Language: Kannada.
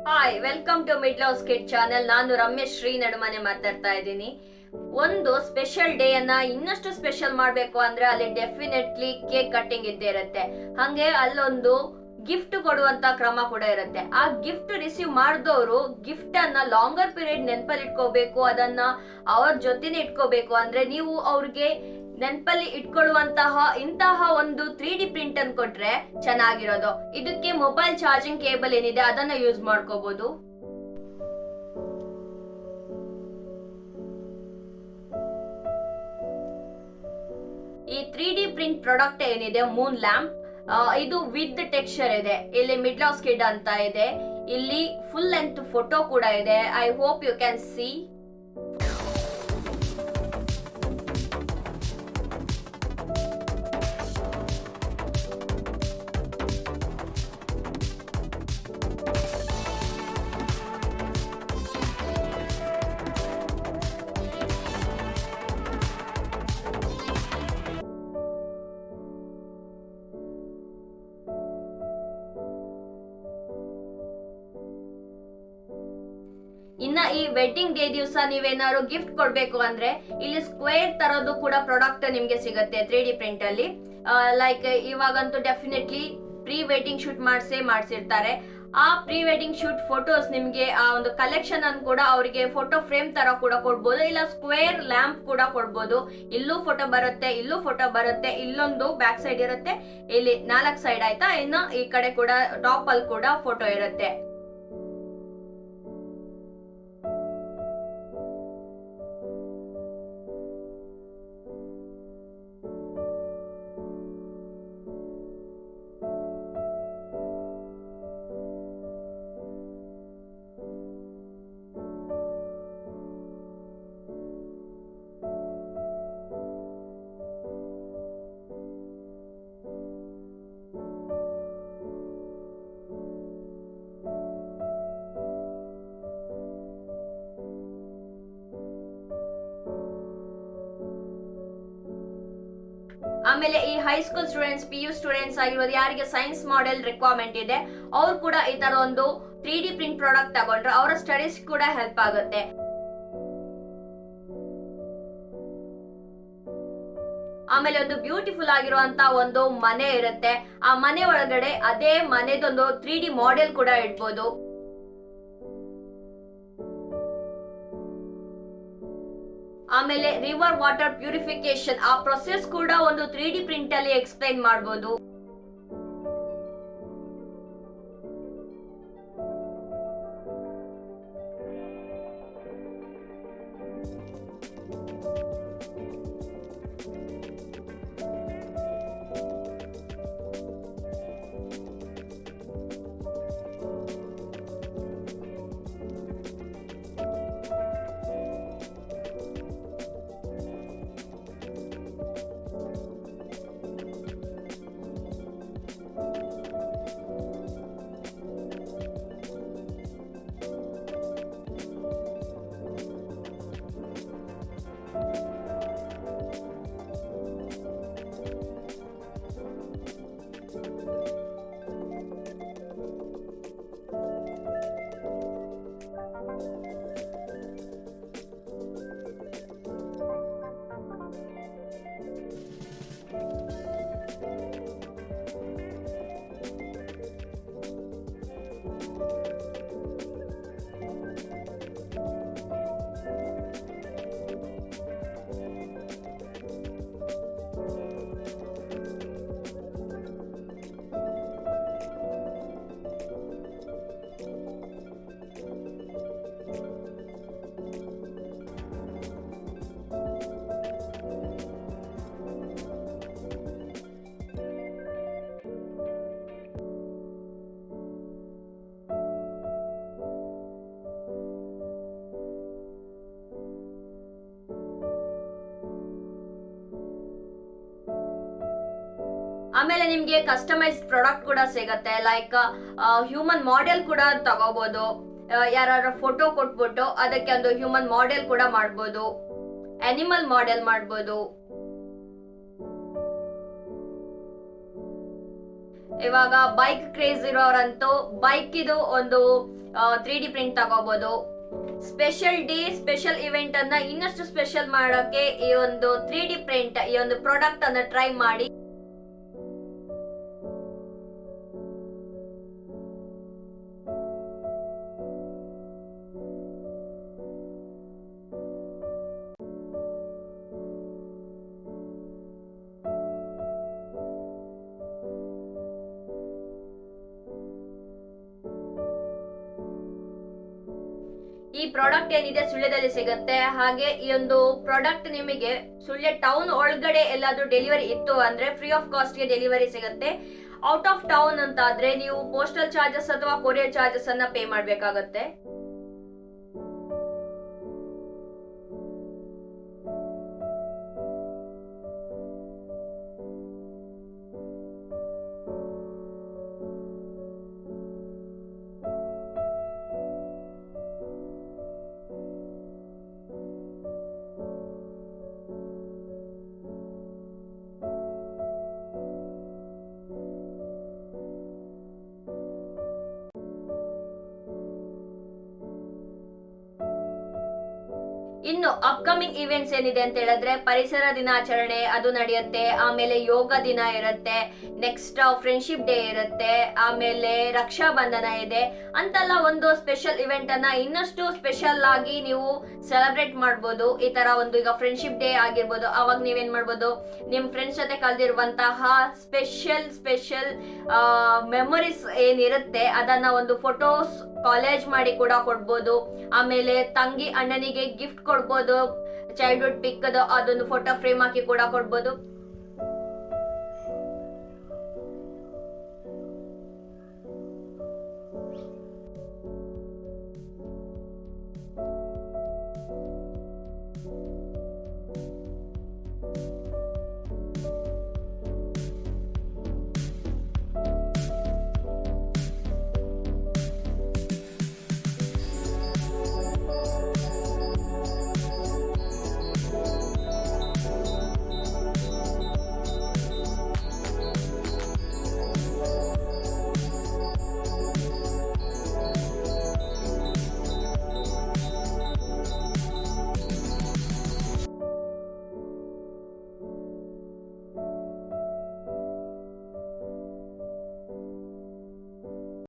Hi, welcome to mid love skit channel. ನಾನು ರಮ್ಯಶ್ರೀ ನಡುಮನೆ ಮಾತಾಡ್ತಾ ಇದ್ದೀನಿ. ಒಂದು ಸ್ಪೆಷಲ್ ಡೇ ಅನ್ನ ಇನ್ನಷ್ಟು ಸ್ಪೆಷಲ್ ಮಾಡ್ಬೇಕು ಅಂದ್ರೆ ಅಲ್ಲಿ ಡೆಫಿನೆಟ್ಲಿ ಕೇಕ್ ಕಟ್ಟಿಂಗ್ ಇದ್ದೇ ಇರುತ್ತೆ. ಹಂಗೆ ಅಲ್ಲೊಂದು ಗಿಫ್ಟ್ ಕೊಡುವಂತ ಕ್ರಮ ಕೂಡ ಇರುತ್ತೆ. ಆ ಗಿಫ್ಟ್ ರಿಸೀವ್ ಮಾಡಿದವರು ಗಿಫ್ಟ್ ಅನ್ನ ಲಾಂಗರ್ ಪೀರಿಯಡ್ ನೆನಪಲ್ಲಿ ಇಟ್ಕೋಬೇಕು, ಅದನ್ನ ಅವ್ರ ಜೊತೆನೆ ಇಟ್ಕೋಬೇಕು. ಅಂದ್ರೆ ನೀವು ಅವ್ರಿಗೆ ನೆನಪಲ್ಲಿ ಇಟ್ಕೊಳ್ಳುವಂತಹ ಇಂತಹ ಒಂದು 3D ಪ್ರಿಂಟ್ ಅನ್ನು ಕೊಟ್ರೆ ಚೆನ್ನಾಗಿರೋದು. ಇದಕ್ಕೆ ಮೊಬೈಲ್ ಚಾರ್ಜಿಂಗ್ ಕೇಬಲ್ ಏನಿದೆ ಅದನ್ನ ಯೂಸ್ ಮಾಡ್ಕೋಬಹುದು. ಈ 3D ಪ್ರಿಂಟ್ ಪ್ರಾಡಕ್ಟ್ ಏನಿದೆ ಮೂನ್ ಲ್ಯಾಂಪ್, ಇದು ವಿತ್ ಟೆಕ್ಸ್ಚರ್ ಇದೆ. ಇಲ್ಲಿ ಮಿಡ್ ಲವ್ ಸ್ಕಿಡ್ ಅಂತ ಇದೆ, ಇಲ್ಲಿ ಫುಲ್ ಲೆಂತ್ ಫೋಟೋ ಕೂಡ ಇದೆ. I hope you can see. ಇನ್ನ ಈ ವೆಡ್ಡಿಂಗ್ ಡೇ ದಿವಸ ನೀವೇನಾದ್ರು ಗಿಫ್ಟ್ ಕೊಡ್ಬೇಕು ಅಂದ್ರೆ ಇಲ್ಲಿ ಸ್ಕ್ವೇರ್ ತರದ್ದು ಕೂಡ ಪ್ರಾಡಕ್ಟ್ ನಿಮ್ಗೆ ಸಿಗುತ್ತೆ 3D ಪ್ರಿಂಟ್ ಅಲ್ಲಿ. ಲೈಕ್ ಇವಾಗಂತೂ ಡೆಫಿನೆಟ್ಲಿ ಪ್ರೀ ವೆಡ್ಡಿಂಗ್ ಶೂಟ್ ಮಾಡ್ಸಿರ್ತಾರೆ. ಆ ಪ್ರೀ ವೆಡ್ಡಿಂಗ್ ಶೂಟ್ ಫೋಟೋಸ್ ನಿಮ್ಗೆ ಆ ಒಂದು ಕಲೆಕ್ಷನ್ ಅನ್ನು ಕೂಡ ಅವರಿಗೆ ಫೋಟೋ ಫ್ರೇಮ್ ತರ ಕೂಡ ಕೊಡ್ಬೋದು, ಇಲ್ಲ ಸ್ಕ್ವೇರ್ ಲ್ಯಾಂಪ್ ಕೂಡ ಕೊಡ್ಬೋದು. ಇಲ್ಲೂ ಫೋಟೋ ಬರುತ್ತೆ, ಇಲ್ಲೂ ಫೋಟೋ ಬರುತ್ತೆ, ಇಲ್ಲೊಂದು ಬ್ಯಾಕ್ ಸೈಡ್ ಇರುತ್ತೆ, ಇಲ್ಲಿ 4 ಸೈಡ್ ಆಯ್ತಾ. ಇನ್ನು ಈ ಕಡೆ ಕೂಡ ಟಾಪ್ ಅಲ್ಲಿ ಕೂಡ ಫೋಟೋ ಇರುತ್ತೆ. ಆಮೇಲೆ ಈ ಹೈಸ್ಕೂಲ್ ಸ್ಟೂಡೆಂಟ್ಸ್, PU ಸ್ಟೂಡೆಂಟ್ಸ್ ಆಗಿರೋದು ಯಾರಿಗೆ ಸೈನ್ಸ್ ಮಾಡೆಲ್ ರಿಕ್ವೈರ್ಮೆಂಟ್ ಇದೆ ಅವ್ರು ಕೂಡ ಈ ತರ ಒಂದು 3D ಪ್ರಿಂಟ್ ಪ್ರಾಡಕ್ಟ್ ತಗೊಂಡ್ರೆ ಅವರ ಸ್ಟಡೀಸ್ ಕೂಡ ಹೆಲ್ಪ್ ಆಗುತ್ತೆ. ಆಮೇಲೆ ಒಂದು ಬ್ಯೂಟಿಫುಲ್ ಆಗಿರುವಂತ ಒಂದು ಮನೆ ಇರುತ್ತೆ. ಆ ಮನೆ ಒಳಗಡೆ ಅದೇ ಮನೆದೊಂದು 3D ಮಾಡೆಲ್ ಕೂಡ ಇಡ್ಬೋದು. ಆಮೇಲೆ ರಿವರ್ ವಾಟರ್ ಪ್ಯೂರಿಫಿಕೇಶನ್, ಆ ಪ್ರೊಸೆಸ್ ಕೂಡ ಒಂದು 3D ಪ್ರಿಂಟ್ ಅಲ್ಲಿ ಎಕ್ಸ್ಪ್ಲೈನ್ ಮಾಡಬಹುದು. ಆಮೇಲೆ ನಿಮ್ಗೆ ಕಸ್ಟಮೈಸ್ ಪ್ರಾಡಕ್ಟ್ ಕೂಡ ಸಿಗತ್ತೆ. ಲೈಕ್ ಹ್ಯೂಮನ್ ಮಾಡೆಲ್ ಕೂಡ ತಗೋಬಹುದು. ಯಾರು ಫೋಟೋ ಕೊಟ್ಬಿಟ್ಟು ಅದಕ್ಕೆ ಒಂದು ಹ್ಯೂಮನ್ ಮಾಡೆಲ್ ಕೂಡ ಮಾಡ್ಬೋದು, ಅನಿಮಲ್ ಮಾಡೆಲ್ ಮಾಡ್ಬೋದು. ಇವಾಗ ಬೈಕ್ ಕ್ರೇಜ್ ಇರೋರಂತೂ ಬೈಕ್ ಇದು ಒಂದು 3D ಪ್ರಿಂಟ್ ತಗೋಬಹುದು. ಸ್ಪೆಷಲ್ ಡೇ ಸ್ಪೆಷಲ್ ಇವೆಂಟ್ ಅನ್ನ ಇನ್ನಷ್ಟು ಸ್ಪೆಷಲ್ ಮಾಡೋಕೆ ಈ ಒಂದು 3D ಪ್ರಿಂಟ್ ಈ ಒಂದು ಪ್ರಾಡಕ್ಟ್ ಅನ್ನ ಟ್ರೈ ಮಾಡಿ. ಈ ಪ್ರಾಡಕ್ಟ್ ಏನಿದೆ ಸುಳ್ಯದಲ್ಲಿ ಸಿಗುತ್ತೆ. ಹಾಗೆ ಈ ಒಂದು ಪ್ರಾಡಕ್ಟ್ ನಿಮಗೆ ಸುಳ್ಯ ಟೌನ್ ಒಳಗಡೆ ಎಲ್ಲಾದ್ರೂ ಡೆಲಿವರಿ ಇತ್ತು ಅಂದ್ರೆ ಫ್ರೀ ಆಫ್ ಕಾಸ್ಟ್ ಗೆ ಡೆಲಿವರಿ ಸಿಗುತ್ತೆ. ಔಟ್ ಆಫ್ ಟೌನ್ ಅಂತ ಆದ್ರೆ ನೀವು ಪೋಸ್ಟಲ್ ಚಾರ್ಜಸ್ ಅಥವಾ ಕೊರಿಯರ್ ಚಾರ್ಜಸ್ ಅನ್ನ ಪೇ ಮಾಡ್ಬೇಕಾಗತ್ತೆ. ಇನ್ನು ಅಪ್ಕಮಿಂಗ್ ಇವೆಂಟ್ಸ್ ಏನಿದೆ ಅಂತ ಹೇಳಿದ್ರೆ ಪರಿಸರ ದಿನಾಚರಣೆ ಅದು ನಡೆಯುತ್ತೆ. ಆಮೇಲೆ ಯೋಗ ದಿನ ಇರುತ್ತೆ. ನೆಕ್ಸ್ಟ್ ಫ್ರೆಂಡ್ಶಿಪ್ ಡೇ ಇರುತ್ತೆ. ಆಮೇಲೆ ರಕ್ಷಾ ಬಂಧನ ಇದೆ. ಅಂತೆಲ್ಲ ಒಂದು ಸ್ಪೆಷಲ್ ಇವೆಂಟ್ ಅನ್ನ ಇನ್ನಷ್ಟು ಸ್ಪೆಷಲ್ ಆಗಿ ನೀವು ಸೆಲೆಬ್ರೇಟ್ ಮಾಡ್ಬೋದು. ಈ ತರ ಒಂದು ಈಗ ಫ್ರೆಂಡ್ಶಿಪ್ ಡೇ ಆಗಿರ್ಬೋದು, ಅವಾಗ ನೀವೇನ್ ಮಾಡ್ಬೋದು, ನಿಮ್ ಫ್ರೆಂಡ್ಸ್ ಜೊತೆ ಕಳೆದಿರುವಂತಹ ಸ್ಪೆಷಲ್ ಮೆಮೊರೀಸ್ ಏನಿರುತ್ತೆ ಅದನ್ನ ಒಂದು ಫೋಟೋಸ್ ಕಾಲೇಜ್ ಮಾಡಿ ಕೂಡ ಕೊಡ್ಬೋದು. ಆಮೇಲೆ ತಂಗಿ ಅಣ್ಣನಿಗೆ ಗಿಫ್ಟ್ ಕೊಡ್ಬೋದು, ಚೈಲ್ಡ್ಹುಡ್ ಪಿಕ್ ಅದೊಂದು ಫೋಟೋ ಫ್ರೇಮ್ ಹಾಕಿ ಕೂಡ ಕೊಡ್ಬೋದು.